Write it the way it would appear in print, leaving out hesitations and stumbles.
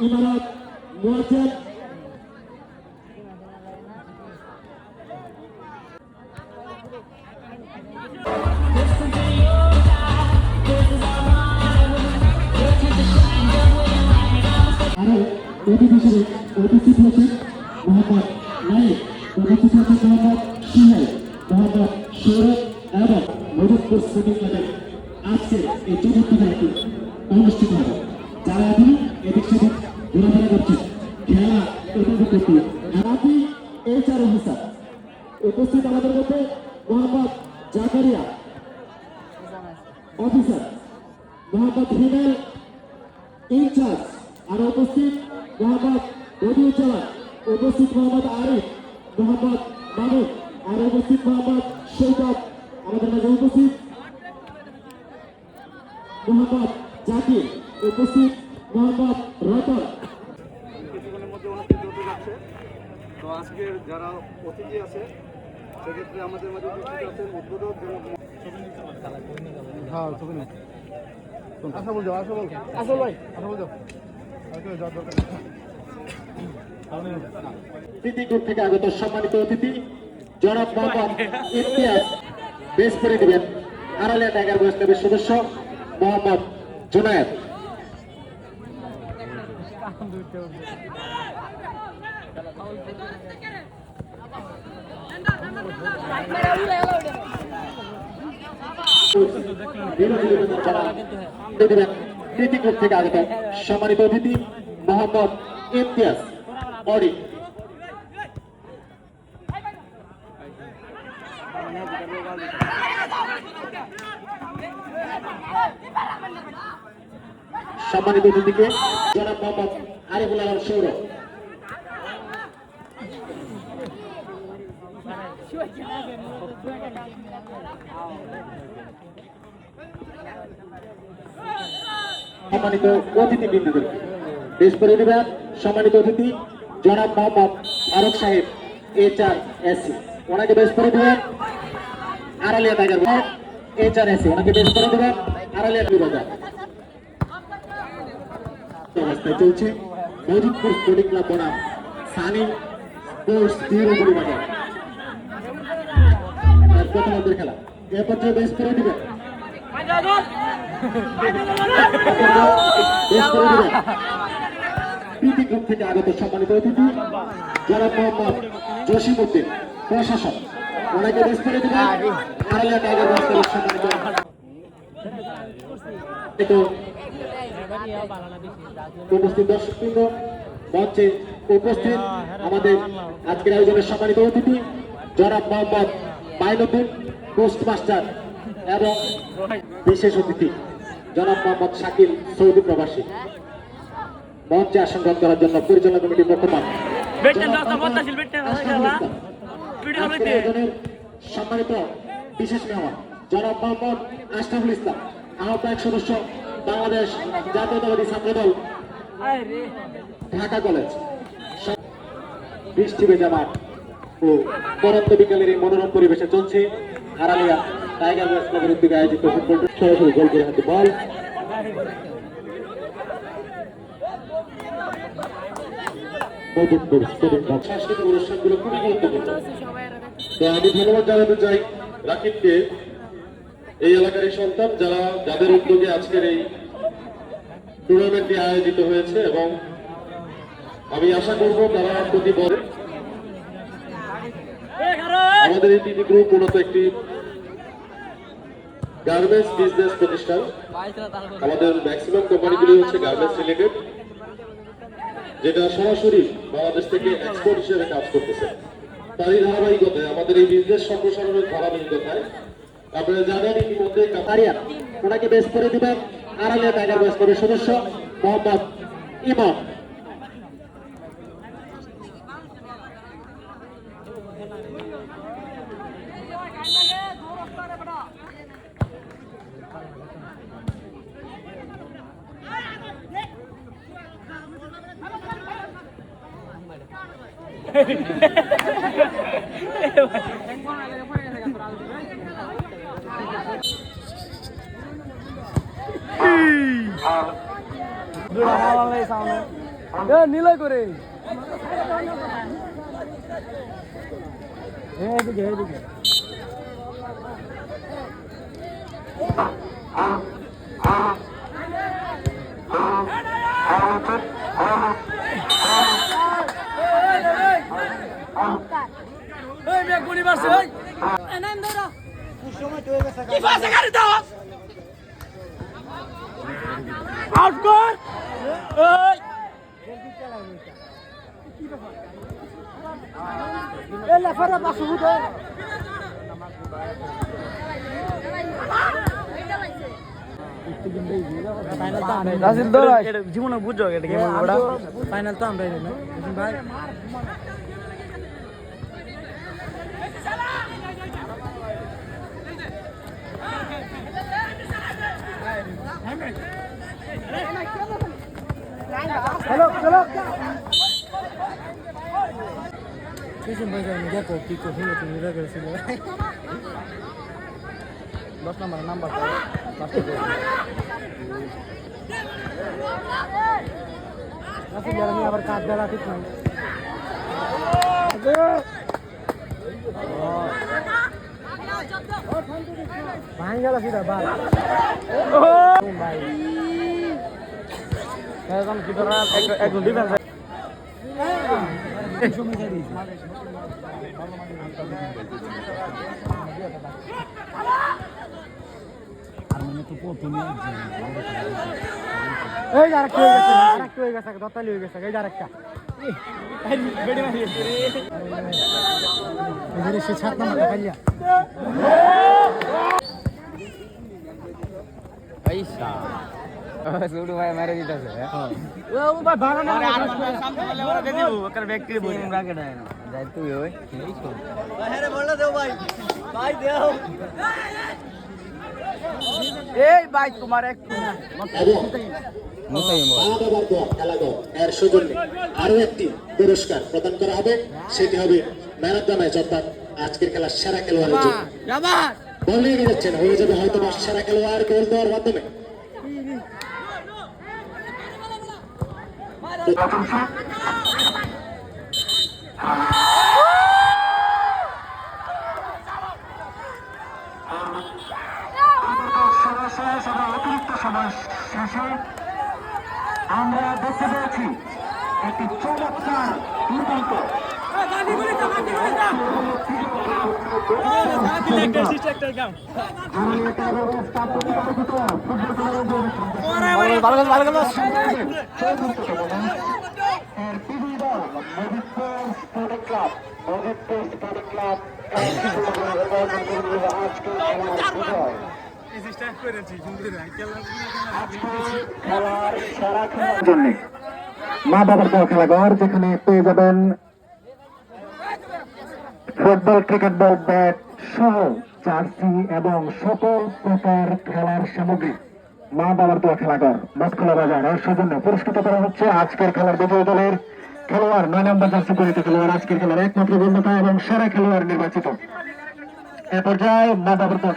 ইমারত মুয়াজ্জেদ আরো অধিবেশনে উপস্থিত হয়েছেন মোহাম্মদ নাইক, উপস্থিত হয়েছেন মোহাম্মদ সুহেল, মোহাম্মদ সৌরভ এবং মধুপুর স্পোর্টিং ক্লাবের আজকের এই চতুর্থ খেলাটি অনুষ্ঠিত হবে। যারা এখন এদিক সেদিক ঘোরাফেরা করছেন খেলা উপভোগ করতে রাফি HR অফিসার উপস্থিত আমাদের মধ্যে মোহাম্মদ জাকারিয়া অফিসার, মোহাম্মদ হিমেল ইনচার্জ, আর উপস্থিত মোহাম্মদ বদিউজ্জামান, উপস্থিত মোহাম্মদ আরিফ, মোহাম্মদ মামুন, আর উপস্থিত মোহাম্মদ সৈকত, আমাদের মাঝে উপস্থিত মোহাম্মদ জাকির, উপস্থিত মোহাম্মদ রতন। কিছুক্ষণের মধ্যে অনুষ্ঠিত হতে যাচ্ছে। তো আজকের যারা অতিথি আছে সেক্ষেত্রে আমাদের মাঝে উপস্থিত আছেন উদ্বোধক প্রীতিগ্রুপ থেকে আগত সম্মানিত অতিথি জনাব মোহাম্মদ ইমতিয়াজ বেশ করে দিবেন আড়ালিয়া টাইগার বয়েজ ক্লাবের সদস্য মোহাম্মদ জুনায়েদ। প্রীতিগ্রুপ থেকে আগত সম্মানিত অতিথি মোহাম্মদ ইমতিয়াজ অডি। সম্মানিত অতিথিকে জনাব মোহাম্মদ আরিফুল আলম সৌরভ। সম্মানিত অতিথিবৃন্দদের বেশ করে দিবেন সম্মানিত অতিথি জনাব মোহাম্মদ ফারুক সাহেব HRSC, ওনাকে বেশ করে দিবেন আড়ালিয়া টাইগার HRSC, ওনাকে বেশ করে দিবেন আড়ালিয়া বাজার। অবস্থায় চলছে মজিদপুর স্পোর্টিং ক্লাব বনাম সানি স্পোর্টস বিউরো বাজার প্রথমার্ধের খেলা। এ পর্যায়ে বেশ করে দিবেন প্রীতিগ্রুপ থেকে আগত সম্মানিত অতিথি জনাব মোহাম্মদ জসিমউদ্দিন প্রশাসক, ওনাকে বেশ করে দিবেন আড়ালিয়া টাইগার বয়েজ সম্মানিত উপস্থিত দর্শকবৃন্দ, মঞ্চে উপস্থিত আমাদের আজকের আয়োজনের সম্মানিত অতিথি জনাব মোহাম্মদ মাইনুদ্দিন পোস্টমাস্টার এবং বিশেষ অতিথি জনাব মোহাম্মদ শাকিল সৌদি প্রবাসী। মঞ্চে আসন গ্রহণ করার জন্য পরিচালনা কমিটির মুখপাত্র সম্মানিত বিশেষ মেহমান জনাব মোহাম্মদ আশরাফুল ইসলাম, আহ্বায়ক সদস্য বাংলাদেশ জাতীয়তাবাদী ছাত্রদল ঢাকা কলেজ। বৃষ্টি ভেজা মাঠ ও পরন্ত বিকালের এই মনোরম পরিবেশে চলছে আড়ালিয়া টাইগার বয়েজ ক্লাবের উদ্যোগে আয়োজিত ফুটবল। সরাসরি গোল করে হাতে বল সাংস্কৃতিক অনুষ্ঠানগুলো খুবই গুরুত্বপূর্ণ। তো আমি ধন্যবাদ জানাতে চাই রাকিবকে, এই এলাকার এই সন্তান যাদের উদ্যোগে আজকের এই টুর্নামেন্টটি আয়োজিত হয়েছে, এবং আমি আশা করব তারা প্রতি বছর আমাদের এই তিনটি গ্রুপ মূলত একটি গার্মেন্টস বিজনেস প্রতিষ্ঠান। আমাদের ম্যাক্সিমাম কোম্পানিগুলি হচ্ছে গার্মেন্টস রিলেটেড, যেটা সরাসরি বাংলাদেশ থেকে এক্সপোর্ট হিসেবে কাজ করতেছে। তারই ধারাবাহিকতায় আমাদের এই বিজনেস সম্প্রসারণের ধারাবাহিকতায় আপনারা জানেন ইতিমধ্যে কাতারিয়া, ওনাকে বেশ করে দিবেন আড়ালিয়া টাইগার বয়েজ ক্লাবের সদস্য মোহাম্মদ ইমাম। নিলয় করে এদিকে এদিকে এই মেয়ে গুলি মারছে ওই এনাম ধরো সময় হয়ে গেছে কি ফাসে গাড়ি দাও আউট কর এই এই লেফারে পাশে উঠো রাসিল দৌড় জীবনে বুঝছো এটা কি বড় ফাইনাল তো আমরাই না ভাই हेलो चलो कैसे भाई मैं क्या कॉपी को ही तो मेरा कर से 10 नंबर नाम बताओ ऐसे यार मैं আবার কাজ করা ঠিক নাই ভাই গেল সিধা বাল ভাই এখন কি ধরা একদম ডিফেন্স সময় যাই দিই আর মানে তো প্রথমে এই আরেকটা হয়ে গেছে দতালি হয়ে গেছে এই আরেকটা বেডি মারিয়েছে রে এবারে সে 7 নাম্বার খাইয়া পয়সা সুড়ু ভাই মারে দিতেছে ও ভাই ভাড়া না আর সামনে বলে ওরা দে দিব ওর ব্যক্তি বই রাখে না যাই তুই ওই ভাই রে বললা দেও ভাই ভাই দেও এই ভাই তোমার এক এর সৌজন্যে আরো একটি পুরস্কার প্রদান করা হবে, সেটি হবে ম্যান অফ দ্য ম্যাচ, অর্থাৎ আজকের খেলার সেরা খেলোয়াড়ের জন্য। বল নিয়ে যাচ্ছেন, হয়ে যাবে হয়তো বা সেরা খেলোয়াড় গোল দেওয়ার মাধ্যমে। অতিরিক্ত সময় শেষে আমরা দেখতে পেয়েছি একটি চমৎকার দুর্দান্ত মা বাবার দেওয়া খেলাঘর, যেখানে পেয়ে যাবেন ফুটবল, ক্রিকেট বল, ব্যাট সহ জার্সি এবং সকল প্রকার খেলার সামগ্রী। মা বাবার দেওয়া খেলাঘর, মাতখোলা বাজার এর সৌজন্যে পুরস্কৃত করা হচ্ছে আজকের খেলার বিজয়ী দলের খেলোয়াড় 9 নম্বর জার্সি পরিহিত খেলোয়াড়, আজকের খেলার একমাত্র বিজেতা এবং সেরা খেলোয়াড় নির্বাচিত। এ পর্যায়ে মা বাবার দেওয়া